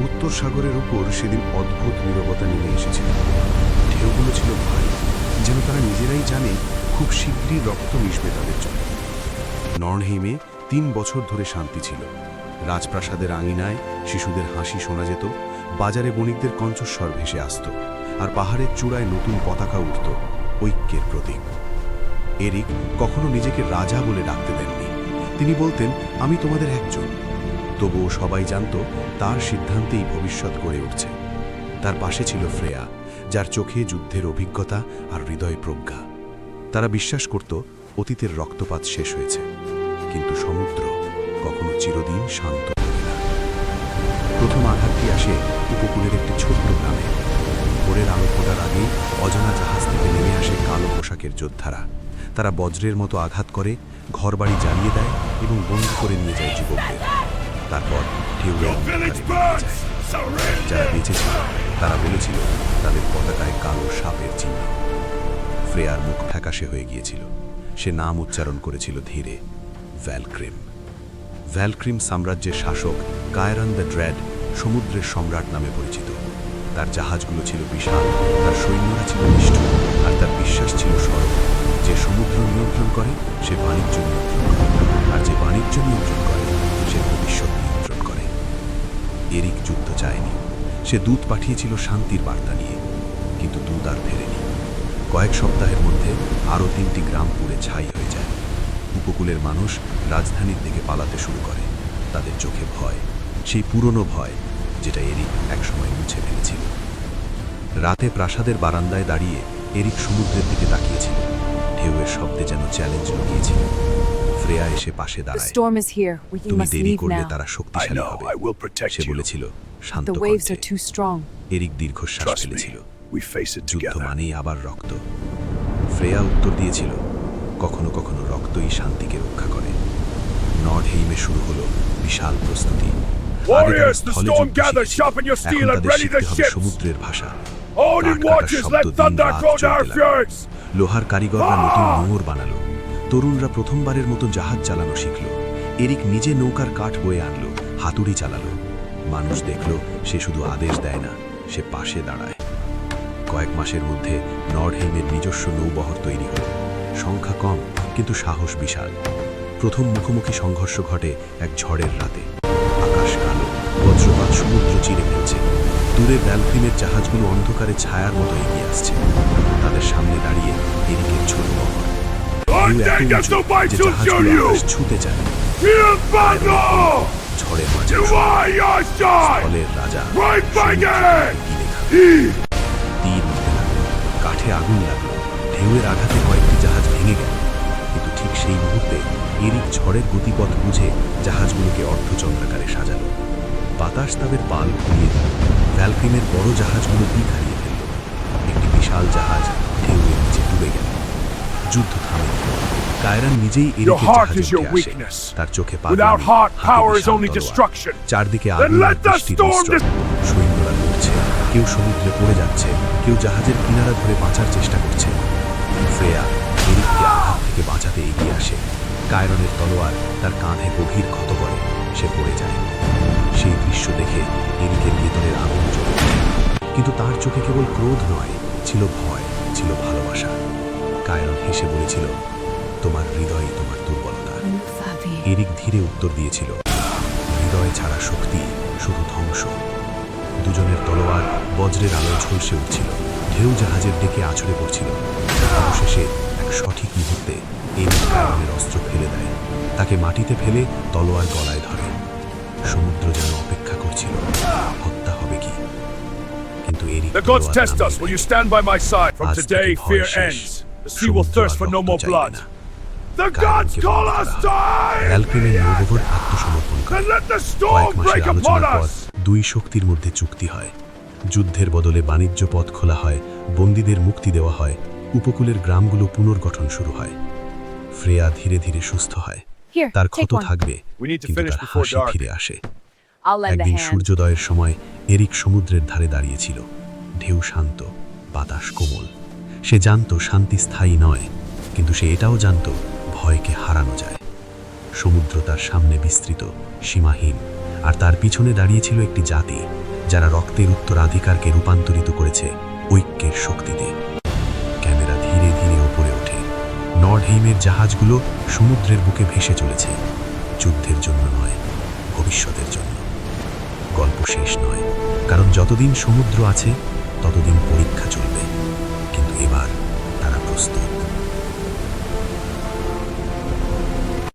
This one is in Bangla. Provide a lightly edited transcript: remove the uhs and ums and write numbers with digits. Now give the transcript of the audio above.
উত্তর সাগরের উপর সেদিন অদ্ভুত নীরবতা নেমে এসেছিল। ঢেউগুলো ছিল ভারী, যেন তারা নিজেরাই জানে খুব শীঘ্রই রক্ত মিশবে তাদের জন্য। নর্নহেইমে ৩ বছর ধরে শান্তি ছিল। রাজপ্রাসাদের আঙিনায় শিশুদের হাসি শোনা যেত, বাজারে বণিকদের কণ্ঠস্বর ভেসে আসত, আর পাহাড়ের চূড়ায় নতুন পতাকা উঠত, ঐক্যের প্রতীক। এরিক কখনো নিজেকে রাজা বলে ডাকতে দেননি। তিনি বলতেন, আমি তোমাদের একজন। তবুও সবাই জানত তার সিদ্ধান্তেই ভবিষ্যৎ গড়ে উঠছে। তার পাশে ছিল ফ্রেয়া, যার চোখে যুদ্ধের অভিজ্ঞতা আর হৃদয় প্রজ্ঞা। তারা বিশ্বাস করত অতীতের রক্তপাত শেষ হয়েছে, কিন্তু সমুদ্র কখনো চিরদিন শান্ত থাকে না। প্রথম আঘাতটি আসে উপকূলের একটি ছোট্ট গ্রামে। ভোরের আলো ফোটার আগেই অজানা জাহাজ থেকে নেমে আসে কালো পোশাকের যোদ্ধারা। তারা বজ্রের মতো আঘাত করে, ঘরবাড়ি জ্বালিয়ে দেয় এবং বন্দী করে নিয়ে যায় যুবকদের। তারপর ঢেউয়ের মুখে যায়। যারা বেঁচেছিল তারা বলেছিল তাদের পতাকায় কালো সাপের চিহ্ন। ফ্রেয়ার মুখ ফ্যাকাশে হয়ে গিয়েছিল। সে নাম উচ্চারণ করেছিল ধীরে, ভ্যালক্রিম। ভ্যালক্রিম সাম্রাজ্যের শাসক কায়রান দ্য ড্র্যাড সমুদ্রের সম্রাট নামে পরিচিত। তার জাহাজগুলো ছিল বিশাল, তার সৈন্যরা ছিল নিষ্ঠুর, আর তার বিশ্বাস ছিল সরল। যে সমুদ্র নিয়ন্ত্রণ করে সে বাণিজ্য নিয়ন্ত্রণ করে, আর যে বাণিজ্য নিয়ন্ত্রণ করে সে ভবিষ্যৎ নিয়ন্ত্রণ করে। এরিক যুদ্ধ চায়নি। সে দূত পাঠিয়েছিল শান্তির বার্তা নিয়ে, কিন্তু দূত আর ফেরেনি। কয়েক সপ্তাহের মধ্যে আরও 3টি গ্রাম পুড়ে ছাই হয়ে যায়। উপকূলের মানুষ রাজধানীর দিকে পালাতে শুরু করে। তাদের চোখে ভয়, সেই পুরনো ভয় যেটা এরিক একসময় মুছে ফেলেছিল। রাতে প্রাসাদের বারান্দায় দাঁড়িয়ে এরিক সমুদ্রের দিকে তাকিয়েছিল। ঢেউয়ের শব্দে যেন চ্যালেঞ্জ লুকিয়েছিল। ফ্রেয়া এসে পাশে দাঁড়ায়। তুমি দেরি করলে তারা শক্তিশালী হবে, সে বলেছিল। শান্ত কণ্ঠে। এরিক দীর্ঘশ্বাস ফেলেছিল। যুদ্ধ মানেই আবার রক্ত। ফ্রেয়া উত্তর দিয়েছিল, কখনো কখনো রক্তই শান্তিকে রক্ষা করে। নর্নহেইমে শুরু হলো বিশাল প্রস্তুতি। সমুদ্রের ভাষা, লোহার কারিগররা নতুন নোঙর বানালো। তরুণরা প্রথমবারের মতো জাহাজ চালানো শিখল। এরিক নিজে নৌকার কাঠ বয়ে আনলো, হাতুড়ি চালালো। মানুষ দেখল সে শুধু আদেশ দেয় না, সে পাশে দাঁড়ায়। কয়েক মাসের মধ্যে নর্নহেইমের নিজস্ব নৌবহর তৈরি হল। সংখ্যা কম, কিন্তু সাহস বিশাল। প্রথম মুখোমুখি সংঘর্ষ ঘটে এক ঝড়ের রাতে। আকাশ কালো, বজ্রপাত সমুদ্র চিরে ফেলছে। দূরে ভ্যালক্রিমের জাহাজগুলো অন্ধকারে ছায়ার মতো এগিয়ে আসছে। তাদের সামনে দাঁড়িয়ে এরিকের ছোট বহর। ছুতে চায়। ঝড়ের মাঝে স্থলের রাজা তীর উঠতে লাগলো, কাঠে আগুন লাগলো। ঢেউয়ের আঘাতে কয়েকটি জাহাজ ভেঙে গেল। কিন্তু ঠিক সেই মুহূর্তে এরিক ঝড়ের গতিপথ বুঝে জাহাজগুলোকে অর্ধচন্দ্রাকারে সাজালো। বাতাস তাদের পাল ঘুরিয়ে দিল। ভ্যালক্রিমের বড় জাহাজগুলো দিক হারিয়ে ফেলল। একটি বিশাল জাহাজ ঢেউয়ের নিচে ডুবে গেল। যুদ্ধ থামে। কায়রান নিজেই এরিকের জাহাজে উঠে আসে। তার চোখে চারদিকে আগুন, সৈন্যরা লড়ছে। কেউ সমুদ্রে পড়ে যাচ্ছে, কেউ জাহাজের কিনারা ধরে বাঁচার চেষ্টা করছে। ফ্রেয়া এরিককে আঘাত থেকে বাঁচাতে এগিয়ে আসে। কায়রনের তলোয়ার তার কাঁধে গভীর ক্ষত করে। সে পড়ে যায়। সেই দৃশ্য দেখে এরিকের ভেতরের আগুন জ্বলে ওঠে। কিন্তু তার চোখে কেবল ক্রোধ নয়, ছিল ভয়, ছিল ভালোবাসা। কায়রন হেসে বলেছিল, তোমার হৃদয়ই তোমার দুর্বলতা। এরিক ধীরে উত্তর দিয়েছিল, হৃদয় ছাড়া শক্তি শুধু ধ্বংস। দুজনের তলোয়ার বজ্রের আলোয় ঝলসে উঠছিল। ঢেউ জাহাজের দিকে আছড়ে পড়ছিল। অবশেষে এক সঠিক মুহূর্তে এরিক কায়রনের অস্ত্র ফেলে দেয়। তাকে মাটিতে ফেলে তলোয়ার গলায় ধরে। সমুদ্র যেন অপেক্ষা করছিল, হত্যা হবে কি। কিন্তু এরিক আত্মসমর্পণ করে। কয়েক মাসের আলোচনার পর দুই শক্তির মধ্যে চুক্তি হয়। যুদ্ধের বদলে বাণিজ্য পথ খোলা হয়, বন্দীদের মুক্তি দেওয়া হয়, উপকূলের গ্রামগুলো পুনর্গঠন শুরু হয়। ফ্রেয়া ধীরে ধীরে সুস্থ হয়। তার ক্ষত থাকবে, কিন্তু তার হাসি ফিরে আসে। একদিন সূর্যোদয়ের সময় এরিক সমুদ্রের ধারে দাঁড়িয়েছিল। ঢেউ শান্ত, বাতাস কোমল। সে জানত শান্তি স্থায়ী নয়, কিন্তু সে এটাও জানত ভয়কে হারানো যায়। সমুদ্র তার সামনে বিস্তৃত, সীমাহীন, আর তার পিছনে দাঁড়িয়েছিল একটি জাতি যারা রক্তের উত্তরাধিকারকে রূপান্তরিত করেছে ঐক্যের শক্তিতে। ক্যামেরা ধীরে ধীরে ওপরে ওঠে। নর্ডহেইমের জাহাজগুলো সমুদ্রের বুকে ভেসে চলেছে, যুদ্ধের জন্য নয়, ভবিষ্যতের জন্য। গল্প শেষ নয়, কারণ যতদিন সমুদ্র আছে ততদিন পরীক্ষা চলবে। কিন্তু এবার তারা প্রস্তুত।